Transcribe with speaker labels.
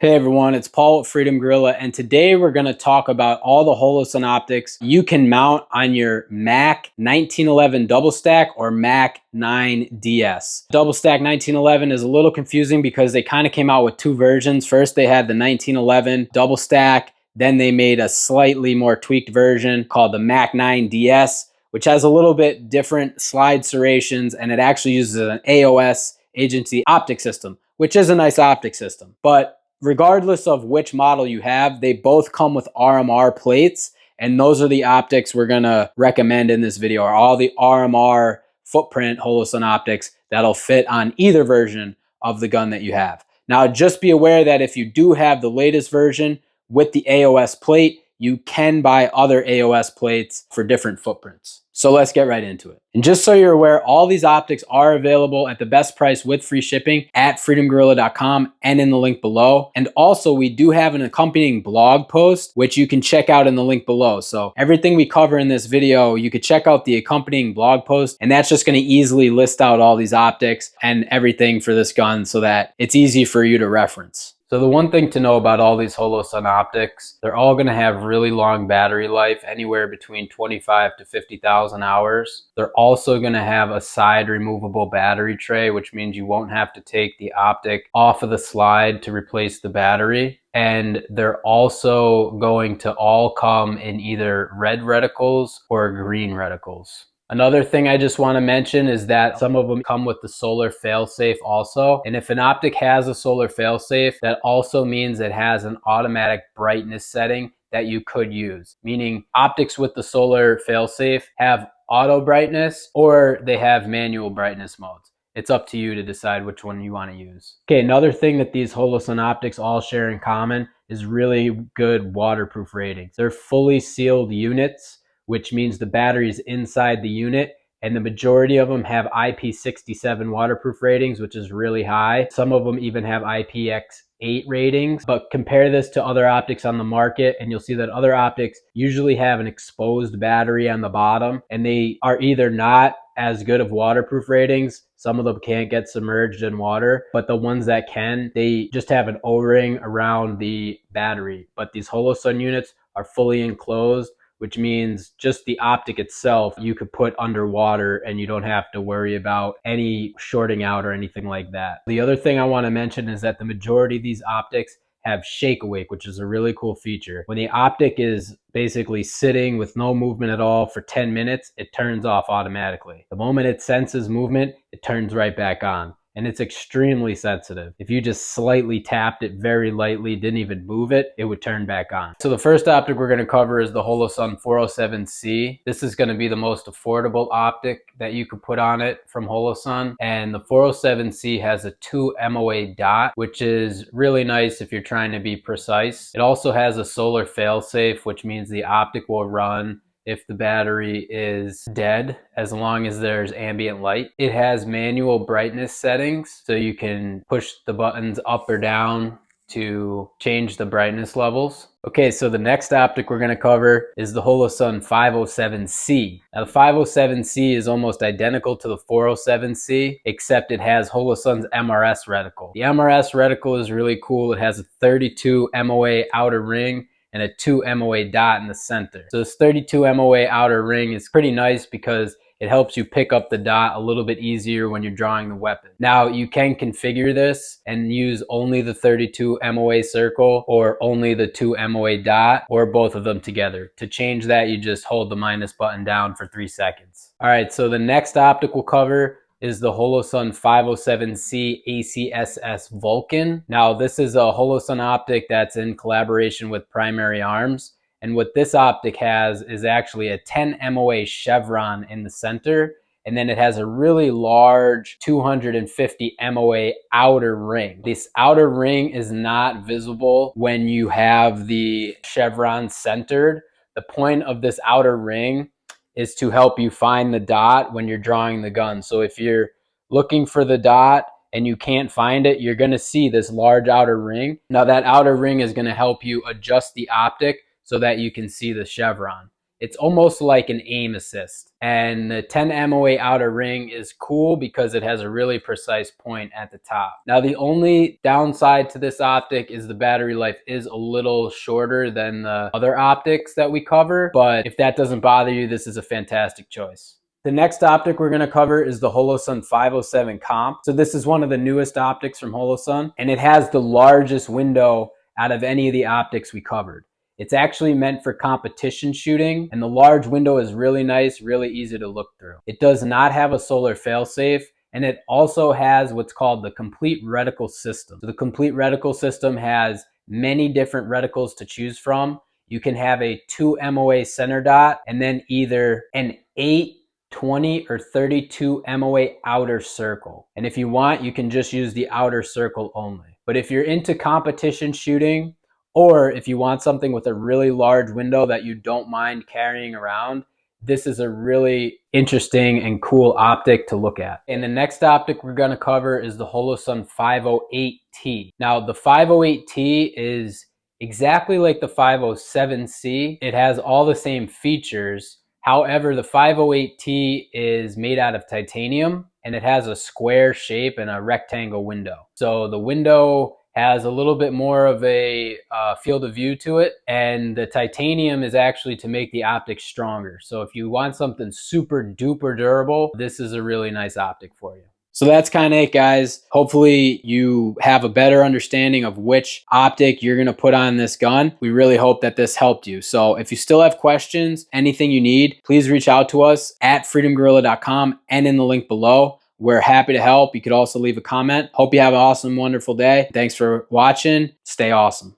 Speaker 1: Hey everyone, it's Paul at Freedom Gorilla, and today we're going to talk about all the Holosun optics you can mount on your Mac 1911 double stack or Mac 9DS. Double stack 1911 is a little confusing because they kind of came out with two versions. First, they had the 1911 double stack, then they made a slightly more tweaked version called the Mac 9DS, which has a little bit different slide serrations, and it actually uses an AOS agency optic system, which is a nice optic system. But regardless of which model you have, they both come with RMR plates, and those are the optics we're gonna recommend in this video, are all the RMR footprint Holosun optics that'll fit on either version of the gun that you have. Now, just be aware that if you do have the latest version with the AOS plate, you can buy other AOS plates for different footprints. So let's get right into it. And just so you're aware, all these optics are available at the best price with free shipping at freedomgorilla.com and in the link below. And also, we do have an accompanying blog post, which you can check out in the link below. So everything we cover in this video, you could check out the accompanying blog post, and that's just gonna easily list out all these optics and everything for this gun so that it's easy for you to reference. So the one thing to know about all these Holosun optics, they're all going to have really long battery life, anywhere between 25 to 50,000 hours. They're also going to have a side removable battery tray, which means you won't have to take the optic off of the slide to replace the battery. And they're also going to all come in either red reticles or green reticles. Another thing I just want to mention is that some of them come with the solar failsafe also. And if an optic has a solar failsafe, that also means it has an automatic brightness setting that you could use. Meaning optics with the solar failsafe have auto brightness or they have manual brightness modes. It's up to you to decide which one you want to use. Okay, another thing that these Holosun optics all share in common is really good waterproof ratings. They're fully sealed units, which means the battery is inside the unit, and the majority of them have IP67 waterproof ratings, which is really high. Some of them even have IPX8 ratings, but compare this to other optics on the market and you'll see that other optics usually have an exposed battery on the bottom, and they are either not as good of waterproof ratings. Some of them can't get submerged in water, but the ones that can, they just have an O-ring around the battery. But these Holosun units are fully enclosed, which means just the optic itself you could put underwater and you don't have to worry about any shorting out or anything like that. The other thing I want to mention is that the majority of these optics have shake awake, which is a really cool feature. When the optic is basically sitting with no movement at all for 10 minutes, it turns off automatically. The moment it senses movement, it turns right back on. And it's extremely sensitive. If you just slightly tapped it very lightly, didn't even move it, it would turn back on. So the first optic we're going to cover is the Holosun 407C. This is going to be the most affordable optic that you could put on it from Holosun. And the 407C has a 2 MOA dot, which is really nice if you're trying to be precise. It also has a solar failsafe, which means the optic will run if the battery is dead, as long as there's ambient light. It has manual brightness settings, so you can push the buttons up or down to change the brightness levels. Okay, so the next optic we're going to cover is the Holosun 507C. Now the 507C is almost identical to the 407C, except it has Holosun's MRS reticle. The MRS reticle is really cool. It has a 32 MOA outer ring and a 2 MOA dot in the center. So this 32 MOA outer ring is pretty nice because it helps you pick up the dot a little bit easier when you're drawing the weapon. Now you can configure this and use only the 32 MOA circle or only the 2 MOA dot or both of them together. To change that, you just hold the minus button down for 3 seconds. All right, so the next optic we'll cover is the Holosun 507C acss Vulcan. Now this is a Holosun optic that's in collaboration with Primary Arms. And what this optic has is actually a 10 MOA chevron in the center. And then it has a really large 250 MOA outer ring. This outer ring is not visible when you have the chevron centered. The point of this outer ring is to help you find the dot when you're drawing the gun. So if you're looking for the dot and you can't find it, you're going to see this large outer ring. Now that outer ring is going to help you adjust the optic so that you can see the chevron. It's almost like an aim assist. And the 10 MOA outer ring is cool because it has a really precise point at the top. Now, the only downside to this optic is the battery life is a little shorter than the other optics that we cover, but if that doesn't bother you, this is a fantastic choice. The next optic we're going to cover is the Holosun 507 Comp. So this is one of the newest optics from Holosun, and it has the largest window out of any of the optics we covered. It's actually meant for competition shooting, and the large window is really nice, really easy to look through. It does not have a solar failsafe, and it also has what's called the complete reticle system. So the complete reticle system has many different reticles to choose from. You can have a 2 MOA center dot and then either an 8, 20, or 32 MOA outer circle. And if you want, you can just use the outer circle only. But if you're into competition shooting, or if you want something with a really large window that you don't mind carrying around, this is a really interesting and cool optic to look at. And the next optic we're going to cover is the Holosun 508T. Now, the 508T is exactly like the 507C. It has all the same features. However, the 508T is made out of titanium, and it has a square shape and a rectangle window. So the window has a little bit more of a field of view to it, and the titanium is actually to make the optic stronger. So if you want something super duper durable, this is a really nice optic for you. So that's kind of it, guys. Hopefully you have a better understanding of which optic you're going to put on this gun. We really hope that this helped you. So if you still have questions, anything you need, please reach out to us at freedomgorilla.com and in the link below. We're happy to help. You could also leave a comment. Hope you have an awesome, wonderful day. Thanks for watching. Stay awesome.